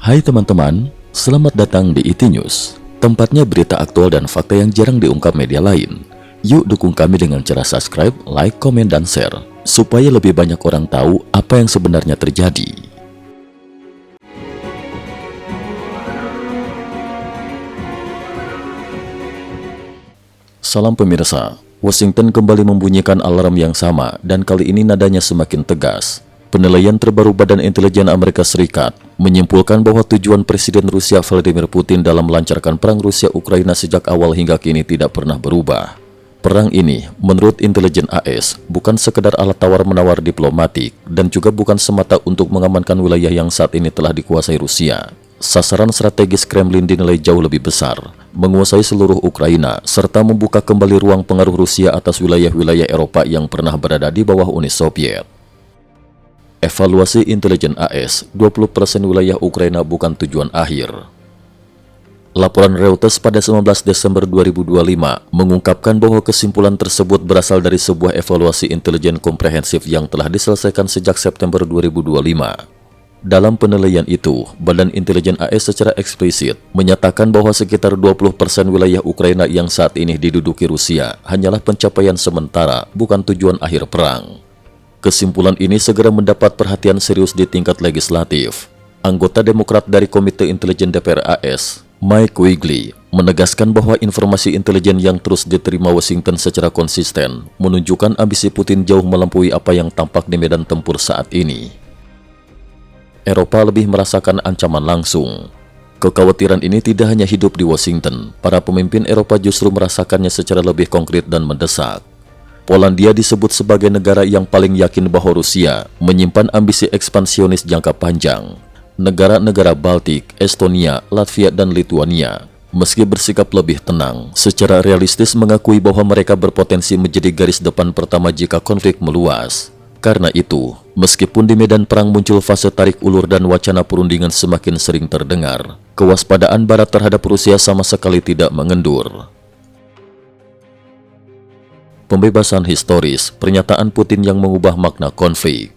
Hai teman-teman, selamat datang di IT News, tempatnya berita aktual dan fakta yang jarang diungkap media lain. Yuk dukung kami dengan cara subscribe, like, komen, dan share, supaya lebih banyak orang tahu apa yang sebenarnya terjadi. Salam pemirsa, Washington kembali membunyikan alarm yang sama dan kali ini nadanya semakin tegas. Penilaian terbaru Badan Intelijen Amerika Serikat menyimpulkan bahwa tujuan Presiden Rusia Vladimir Putin dalam melancarkan perang Rusia-Ukraina sejak awal hingga kini tidak pernah berubah. Perang ini, menurut intelijen AS, bukan sekedar alat tawar-menawar diplomatik dan juga bukan semata untuk mengamankan wilayah yang saat ini telah dikuasai Rusia. Sasaran strategis Kremlin dinilai jauh lebih besar, menguasai seluruh Ukraina, serta membuka kembali ruang pengaruh Rusia atas wilayah-wilayah Eropa yang pernah berada di bawah Uni Soviet. Evaluasi intelijen AS, 20% wilayah Ukraina bukan tujuan akhir. Laporan Reuters pada 19 Desember 2025 mengungkapkan bahwa kesimpulan tersebut berasal dari sebuah evaluasi intelijen komprehensif yang telah diselesaikan sejak September 2025. Dalam penilaian itu, Badan Intelijen AS secara eksplisit menyatakan bahwa sekitar 20% wilayah Ukraina yang saat ini diduduki Rusia hanyalah pencapaian sementara, bukan tujuan akhir perang. Kesimpulan ini segera mendapat perhatian serius di tingkat legislatif. Anggota Demokrat dari Komite Intelijen DPR AS, Mike Quigley, menegaskan bahwa informasi intelijen yang terus diterima Washington secara konsisten menunjukkan ambisi Putin jauh melampaui apa yang tampak di medan tempur saat ini. Eropa lebih merasakan ancaman langsung. Kekhawatiran ini tidak hanya hidup di Washington, para pemimpin Eropa justru merasakannya secara lebih konkret dan mendesak. Polandia disebut sebagai negara yang paling yakin bahwa Rusia menyimpan ambisi ekspansionis jangka panjang. Negara-negara Baltik, Estonia, Latvia, dan Lituania, meski bersikap lebih tenang, secara realistis mengakui bahwa mereka berpotensi menjadi garis depan pertama jika konflik meluas. Karena itu, meskipun di medan perang muncul fase tarik ulur dan wacana perundingan semakin sering terdengar, kewaspadaan Barat terhadap Rusia sama sekali tidak mengendur. Pembebasan historis, pernyataan Putin yang mengubah makna konflik.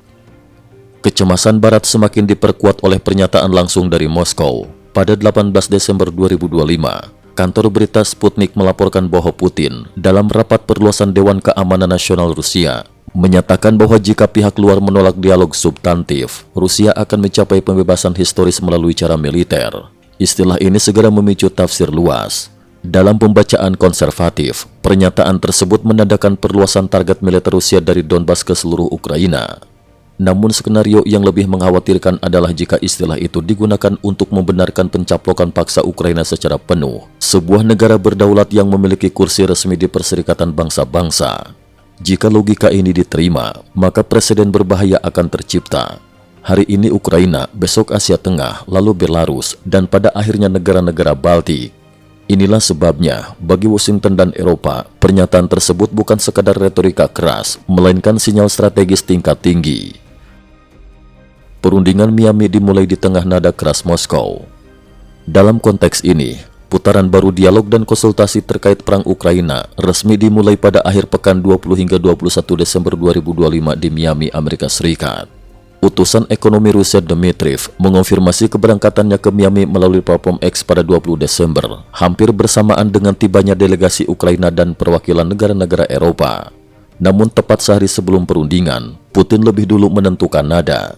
Kecemasan Barat semakin diperkuat oleh pernyataan langsung dari Moskow. Pada 18 Desember 2025, kantor berita Sputnik melaporkan bahwa Putin dalam rapat perluasan Dewan Keamanan Nasional Rusia menyatakan bahwa jika pihak luar menolak dialog substantif, Rusia akan mencapai pembebasan historis melalui cara militer. Istilah ini segera memicu tafsir luas. Dalam pembacaan konservatif, pernyataan tersebut menandakan perluasan target militer Rusia dari Donbas ke seluruh Ukraina. Namun skenario yang lebih mengkhawatirkan adalah jika istilah itu digunakan untuk membenarkan pencaplokan paksa Ukraina secara penuh, sebuah negara berdaulat yang memiliki kursi resmi di Perserikatan Bangsa-Bangsa. Jika logika ini diterima, maka presiden berbahaya akan tercipta. Hari ini Ukraina, besok Asia Tengah, lalu Belarus, dan pada akhirnya negara-negara Baltik. Inilah sebabnya, bagi Washington dan Eropa, pernyataan tersebut bukan sekadar retorika keras, melainkan sinyal strategis tingkat tinggi. Perundingan Miami dimulai di tengah nada keras Moskow. Dalam konteks ini, putaran baru dialog dan konsultasi terkait perang Ukraina resmi dimulai pada akhir pekan 20 hingga 21 Desember 2025 di Miami, Amerika Serikat. Utusan ekonomi Rusia Dmitriev mengonfirmasi keberangkatannya ke Miami melalui platform X pada 20 Desember, hampir bersamaan dengan tibanya delegasi Ukraina dan perwakilan negara-negara Eropa. Namun tepat sehari sebelum perundingan, Putin lebih dulu menentukan nada.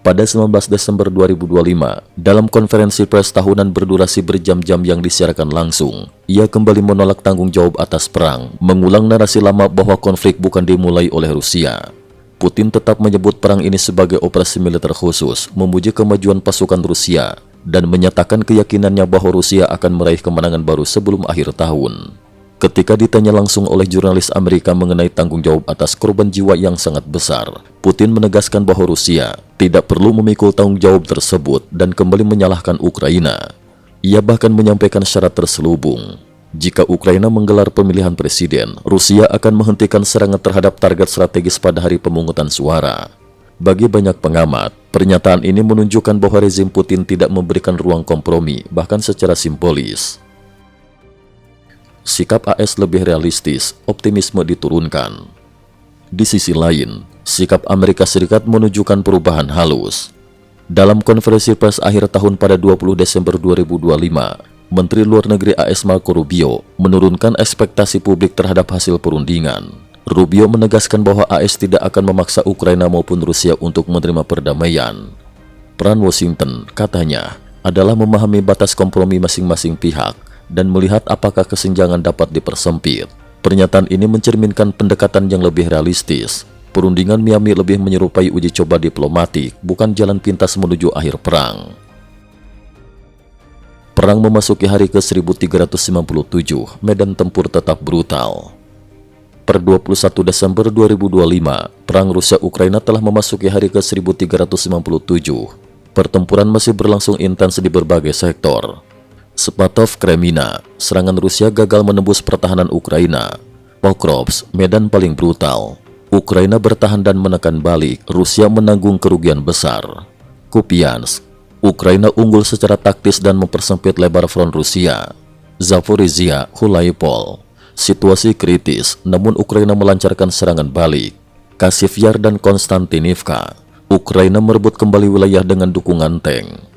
Pada 19 Desember 2025, dalam konferensi pers tahunan berdurasi berjam-jam yang disiarkan langsung, ia kembali menolak tanggung jawab atas perang, mengulang narasi lama bahwa konflik bukan dimulai oleh Rusia. Putin tetap menyebut perang ini sebagai operasi militer khusus, memuji kemajuan pasukan Rusia, dan menyatakan keyakinannya bahwa Rusia akan meraih kemenangan baru sebelum akhir tahun. Ketika ditanya langsung oleh jurnalis Amerika mengenai tanggung jawab atas korban jiwa yang sangat besar, Putin menegaskan bahwa Rusia tidak perlu memikul tanggung jawab tersebut dan kembali menyalahkan Ukraina. Ia bahkan menyampaikan syarat terselubung. Jika Ukraina menggelar pemilihan presiden, Rusia akan menghentikan serangan terhadap target strategis pada hari pemungutan suara. Bagi banyak pengamat, pernyataan ini menunjukkan bahwa rezim Putin tidak memberikan ruang kompromi, bahkan secara simbolis. Sikap AS lebih realistis, optimisme diturunkan. Di sisi lain, sikap Amerika Serikat menunjukkan perubahan halus. Dalam konferensi pers akhir tahun pada 20 Desember 2025, Menteri Luar Negeri AS Marco Rubio menurunkan ekspektasi publik terhadap hasil perundingan. Rubio menegaskan bahwa AS tidak akan memaksa Ukraina maupun Rusia untuk menerima perdamaian. Peran Washington, katanya, adalah memahami batas kompromi masing-masing pihak dan melihat apakah kesenjangan dapat dipersempit. Pernyataan ini mencerminkan pendekatan yang lebih realistis. Perundingan Miami lebih menyerupai uji coba diplomatik, bukan jalan pintas menuju akhir perang. Perang memasuki hari ke-1357, medan tempur tetap brutal. Per 21 Desember 2025, perang Rusia-Ukraina telah memasuki hari ke-1357. Pertempuran masih berlangsung intens di berbagai sektor. Spatov, Kremina, serangan Rusia gagal menembus pertahanan Ukraina. Pokrovsk, medan paling brutal. Ukraina bertahan dan menekan balik, Rusia menanggung kerugian besar. Kupiansk, Ukraina unggul secara taktis dan mempersempit lebar front Rusia. Zaporizhia, Hulaipol, situasi kritis, namun Ukraina melancarkan serangan balik. Kasiv-Yar dan Konstantinivka, Ukraina merebut kembali wilayah dengan dukungan tank.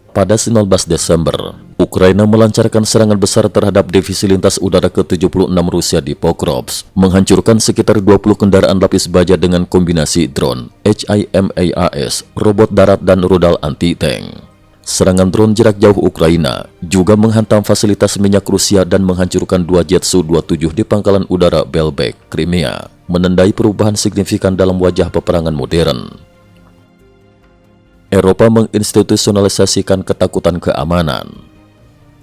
Pada 19 Desember, Ukraina melancarkan serangan besar terhadap divisi lintas udara ke-76 Rusia di Pokrovsk, menghancurkan sekitar 20 kendaraan lapis baja dengan kombinasi drone, HIMARS, robot darat dan rudal anti-tank. Serangan drone jarak jauh Ukraina juga menghantam fasilitas minyak Rusia dan menghancurkan 2 jet Su-27 di pangkalan udara Belbek, Crimea, menandai perubahan signifikan dalam wajah peperangan modern. Eropa menginstitusionalisasikan ketakutan keamanan.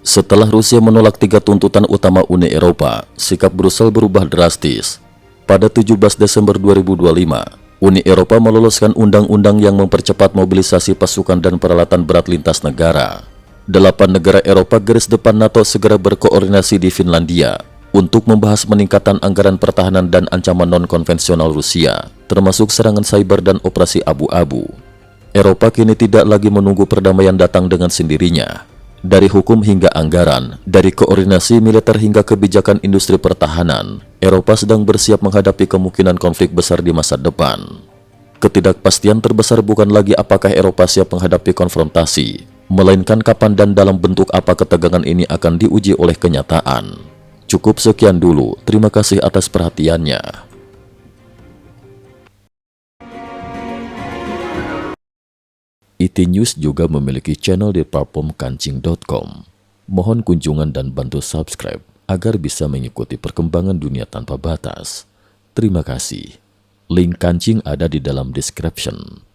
Setelah Rusia menolak 3 tuntutan utama Uni Eropa, sikap Brussel berubah drastis. Pada 17 Desember 2025, Uni Eropa meloloskan undang-undang yang mempercepat mobilisasi pasukan dan peralatan berat lintas negara. 8 negara Eropa garis depan NATO segera berkoordinasi di Finlandia untuk membahas peningkatan anggaran pertahanan dan ancaman non-konvensional Rusia, termasuk serangan cyber dan operasi abu-abu. Eropa kini tidak lagi menunggu perdamaian datang dengan sendirinya. Dari hukum hingga anggaran, dari koordinasi militer hingga kebijakan industri pertahanan, Eropa sedang bersiap menghadapi kemungkinan konflik besar di masa depan. Ketidakpastian terbesar bukan lagi apakah Eropa siap menghadapi konfrontasi, melainkan kapan dan dalam bentuk apa ketegangan ini akan diuji oleh kenyataan. Cukup sekian dulu, terima kasih atas perhatiannya. IT News juga memiliki channel di platform kancing.com. Mohon kunjungan dan bantu subscribe agar bisa mengikuti perkembangan dunia tanpa batas. Terima kasih. Link kancing ada di dalam description.